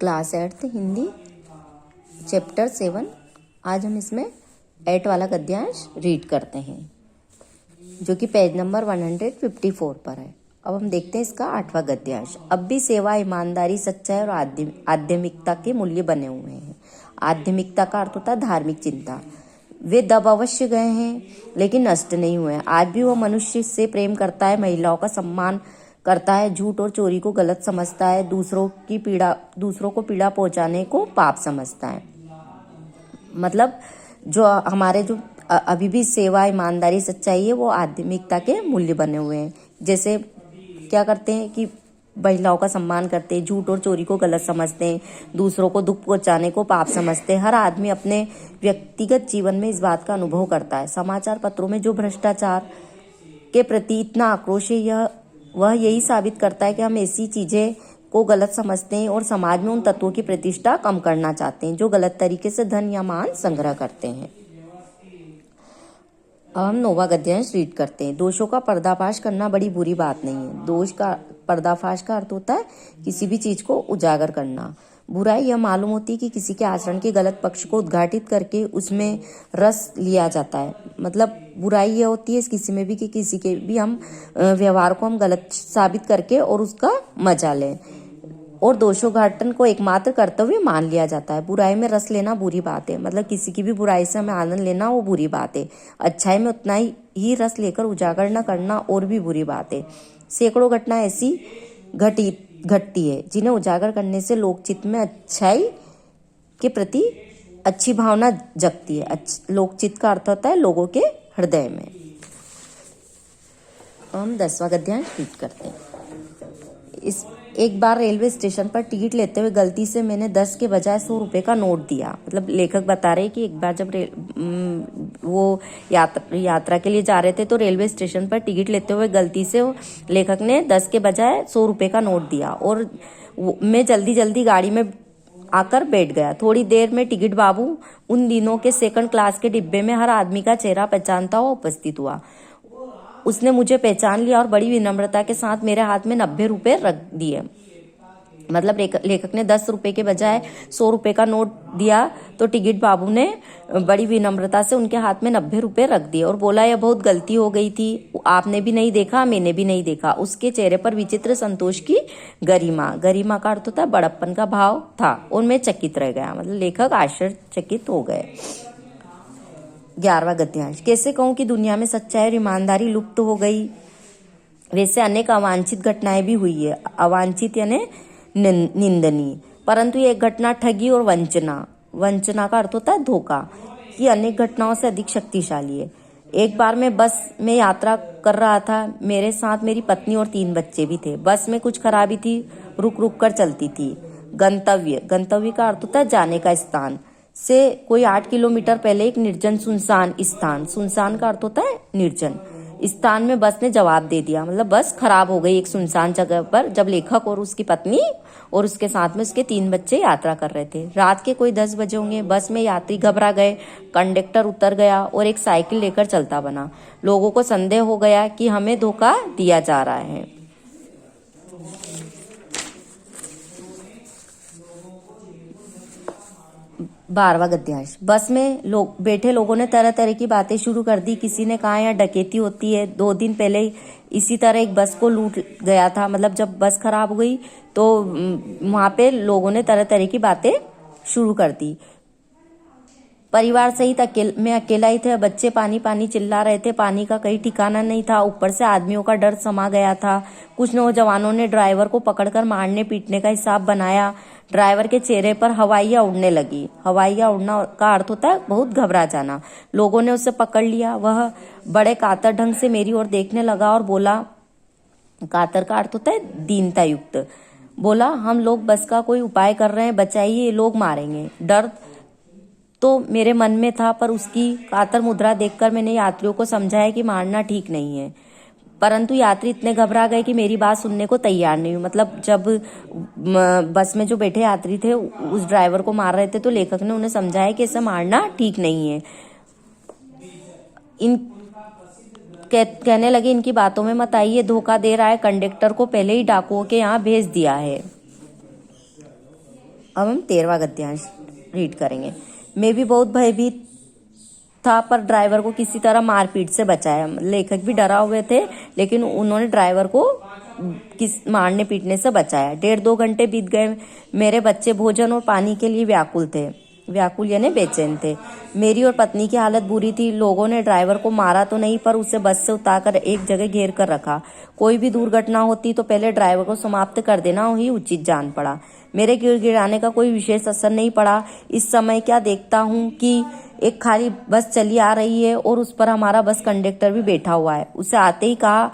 Class 8 Hindi chapter 7। आज हम इसमें 8 वाला गद्यांश रीड करते हैं जो कि पेज नंबर 154 पर है। अब हम देखते हैं इसका 8वां गद्यांश। अब भी सेवा, ईमानदारी, सच्चाई और आध्यात्मिकता के मूल्य बने हुए हैं। आध्यात्मिकता का अर्थ होता है धार्मिक चिंता। वे दब अवश्य गए हैं लेकिन नष्ट नहीं हुए। आज भी वह मनुष्य से प्रेम करता है, महिलाओं का सम्मान करता है, झूठ और चोरी को गलत समझता है, दूसरों को पीड़ा पहुंचाने को पाप समझता है। मतलब जो हमारे जो अभी भी सेवा, ईमानदारी, सच्चाई है वो आध्यात्मिकता के मूल्य बने हुए हैं। जैसे क्या करते हैं कि महिलाओं का सम्मान करते हैं, झूठ और चोरी को गलत समझते हैं, दूसरों को दुख पहुंचाने को पाप समझते हैं। हर आदमी अपने व्यक्तिगत जीवन में इस बात का अनुभव करता है। समाचार पत्रों में जो भ्रष्टाचार के प्रति इतना आक्रोश है वह यही साबित करता है कि हम ऐसी चीजें को गलत समझते हैं और समाज में उन तत्वों की प्रतिष्ठा कम करना चाहते हैं जो गलत तरीके से धन या मान संग्रह करते हैं। अब हम 9वां गद्यांश रीड करते हैं। दोषों का पर्दाफाश करना बड़ी बुरी बात नहीं है। दोष का पर्दाफाश का अर्थ होता है किसी भी चीज को उजागर करना। बुराई यह मालूम होती है कि किसी के आचरण के गलत पक्ष को उद्घाटित करके उसमें रस लिया जाता है। मतलब बुराई यह होती है किसी में भी कि किसी के भी हम व्यवहार को हम गलत साबित करके और उसका मजा लें। और दोषोद्घाटन को एकमात्र कर्तव्य मान लिया जाता है। बुराई में रस लेना बुरी बात है। मतलब किसी की भी बुराई से हमें आनंद लेना वो बुरी बात है। अच्छाई में उतना ही रस लेकर उजागर न करना और भी बुरी बात है। सैकड़ों घटनाएं ऐसी घटती है जिन्हें उजागर करने से लोकचित्त में अच्छाई के प्रति अच्छी भावना जगती है। लोकचित्त का अर्थ होता है लोगों के हृदय में। हम 10वां गद्यांश रीड करते हैं। एक बार रेलवे स्टेशन पर टिकट लेते हुए गलती से मैंने 10 के बजाय 100 रुपए का नोट दिया। मतलब लेखक बता रहे कि एक बार जब वो यात्रा के लिए जा रहे थे तो रेलवे स्टेशन पर टिकट लेते हुए गलती से लेखक ने 10 के बजाय 100 रुपए का नोट दिया और मैं जल्दी गाड़ी में आकर बैठ गया। थोड़ी देर में टिकट बाबू, उन दिनों के सेकंड क्लास के डिब्बे में हर आदमी का चेहरा पहचानता हुआ उपस्थित हुआ। उसने मुझे पहचान लिया और बड़ी विनम्रता के साथ मेरे हाथ में 90 रुपए रख दिए। मतलब लेखक ने 10 रुपए के बजाय 100 रुपए का नोट दिया तो टिकट बाबू ने बड़ी विनम्रता से उनके हाथ में 90 रुपए रख दिए और बोला, यह बहुत गलती हो गई थी, आपने भी नहीं देखा, मैंने भी नहीं देखा। उसके चेहरे पर विचित्र संतोष की गरिमा का अर्थ होता है बड़प्पन का भाव था और मैं चकित रह गया। मतलब लेखक आश्चर्यचकित हो गए। 11वां गद्यांश। कैसे कहूं कि दुनिया में सच्चाई और ईमानदारी लुप्त हो गई। वैसे अनेक अवांछित घटनाएं भी हुई है। अवांछित यानी निंदनीय। परंतु ये एक घटना ठगी और वंचना का अर्थ होता है धोखा की अनेक घटनाओं से अधिक शक्तिशाली है। एक बार मैं बस में यात्रा कर रहा था। मेरे साथ मेरी पत्नी और 3 बच्चे भी थे। बस में कुछ खराबी थी, रुक कर चलती थी। गंतव्य का अर्थ होता है जाने का स्थान से कोई 8 किलोमीटर पहले एक निर्जन सुनसान का अर्थ होता है निर्जन स्थान में बस ने जवाब दे दिया। मतलब बस खराब हो गई एक सुनसान जगह पर जब लेखक और उसकी पत्नी और उसके साथ में उसके 3 बच्चे यात्रा कर रहे थे। रात के कोई 10 बजे होंगे। बस में यात्री घबरा गए। कंडक्टर उतर गया और एक साइकिल लेकर चलता बना। लोगों को संदेह हो गया कि हमें धोखा दिया जा रहा है। बारहवां गद्यांश। बस में बैठे लोगों ने तरह तरह की बातें शुरू कर दी। किसी ने कहा यहाँ डकैती होती है। 2 दिन पहले इसी तरह एक बस को लूट गया था। मतलब जब बस खराब हो गई तो वहां पे लोगों ने तरह तरह की बातें शुरू कर दी। परिवार सहित मैं अकेला ही था। बच्चे पानी चिल्ला रहे थे। पानी का कहीं ठिकाना नहीं था। ऊपर से आदमियों का डर समा गया था। कुछ नौजवानों ने ड्राइवर को पकड़कर मारने पीटने का हिसाब बनाया। ड्राइवर के चेहरे पर हवाइयां उड़ने लगी। हवाइयां उड़ना का अर्थ होता है बहुत घबरा जाना। लोगों ने उसे पकड़ लिया। वह बड़े कातर ढंग से मेरी ओर देखने लगा और बोला, कातर का अर्थ होता है दीनता युक्त। बोला, हम लोग बस का कोई उपाय कर रहे हैं, बचाइए, ये लोग मारेंगे। डर तो मेरे मन में था पर उसकी कातर मुद्रा देखकर मैंने यात्रियों को समझाया कि मारना ठीक नहीं है। परंतु यात्री इतने घबरा गए कि मेरी बात सुनने को तैयार नहीं हुई। मतलब जब बस में जो बैठे यात्री थे उस ड्राइवर को मार रहे थे तो लेखक ने उन्हें समझाया कि इसे मारना ठीक नहीं है। कहने लगे, इनकी बातों में मत आइए, धोखा दे रहा है। कंडक्टर को पहले ही डाकुओं के यहाँ भेज दिया है। अब हम 13वां गद्यांश रीड करेंगे। मैं भी बहुत भयभीत था, पर ड्राइवर को किसी तरह मारपीट से बचाया। लेखक भी डरा हुए थे, लेकिन उन्होंने ड्राइवर को मारने पीटने से बचाया। 1.5-2 घंटे बीत गए। मेरे बच्चे भोजन और पानी के लिए व्याकुल यानी बेचैन थे। मेरी और पत्नी की हालत बुरी थी। लोगों ने ड्राइवर को मारा तो नहीं, पर उसे बस से उतारकर एक जगह घेर कर रखा। कोई भी दुर्घटना होती तो पहले ड्राइवर को समाप्त कर देना ही उचित जान पड़ा। मेरे गिड़गिड़ाने का कोई विशेष असर नहीं पड़ा। इस समय क्या देखता हूँ कि एक खाली बस चली आ रही है और उस पर हमारा बस कंडक्टर भी बैठा हुआ है। उसे आते ही कहा,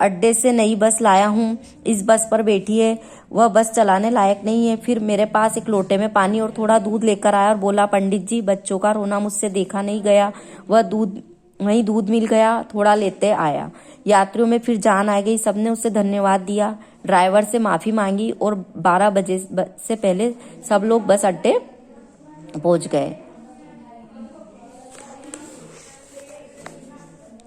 अड्डे से नई बस लाया हूँ, इस बस पर बैठिए, वह बस चलाने लायक नहीं है। फिर मेरे पास एक लोटे में पानी और थोड़ा दूध लेकर आया और बोला, पंडित जी, बच्चों का रोना मुझसे देखा नहीं गया, वहीं दूध मिल गया, थोड़ा लेते आया। यात्रियों में फिर जान आ गई। सबने उसे धन्यवाद दिया, ड्राइवर से माफी मांगी और 12 बजे से पहले सब लोग बस अड्डे पहुंच गए।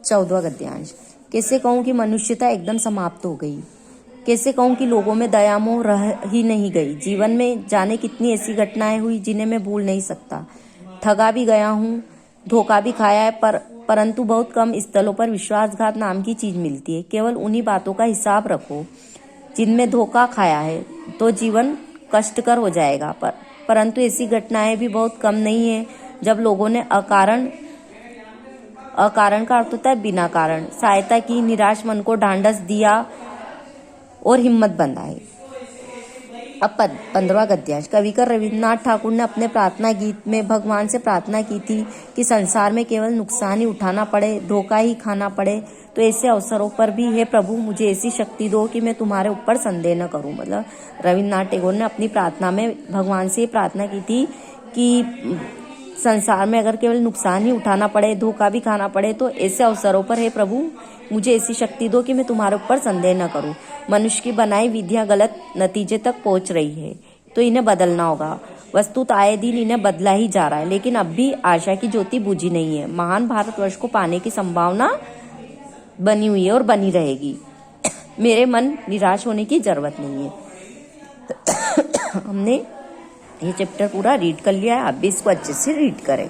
14वां गद्यांश। कैसे कहूं कि मनुष्यता एकदम समाप्त हो गई। कैसे कहूं कि लोगों में दया मोह रह ही नहीं गई। जीवन में जाने कितनी ऐसी घटनाएं हुई जिन्हें मैं भूल नहीं सकता। ठगा भी गया हूं, धोखा भी खाया है, परंतु बहुत कम स्थलों पर विश्वासघात नाम की चीज मिलती है। केवल उन्हीं बातों का हिसाब रखो जिनमें धोखा खाया है, तो जीवन कष्टकर हो जाएगा। परंतु ऐसी घटनाएं भी बहुत कम नहीं है जब लोगों ने अकारण का अर्थ होता है बिना कारण सहायता की, निराश मन को ढांढस दिया और हिम्मत बंधाई। अब 15वां गद्यांश। कविकर रविन्द्रनाथ ठाकुर ने अपने प्रार्थना गीत में भगवान से प्रार्थना की थी कि संसार में केवल नुकसान ही उठाना पड़े, धोखा ही खाना पड़े, तो ऐसे अवसरों पर भी हे प्रभु, मुझे ऐसी शक्ति दो कि मैं तुम्हारे ऊपर संदेह न करूं। मतलब रविन्द्रनाथ टैगोर ने अपनी प्रार्थना में भगवान से प्रार्थना की थी कि संसार में अगर केवल नुकसान ही उठाना पड़े, धोखा भी खाना पड़े, तो ऐसे अवसरों पर हे प्रभु, मुझे ऐसी शक्ति दो कि मैं तुम्हारे ऊपर संदेह न करूं। मनुष्य की बनाई विधियां गलत नतीजे तक पहुंच रही है, तो इन्हें बदलना होगा। वस्तुत आए दिन इन्हें बदला ही जा रहा है, लेकिन अब भी आशा की ज्योति बुझी नहीं है। महान भारतवर्ष को पाने की संभावना बनी हुई है और बनी रहेगी। मेरे मन निराश होने की जरूरत नहीं है। हमने ये चैप्टर पूरा रीड कर लिया है, आप भी इसको अच्छे से रीड करें।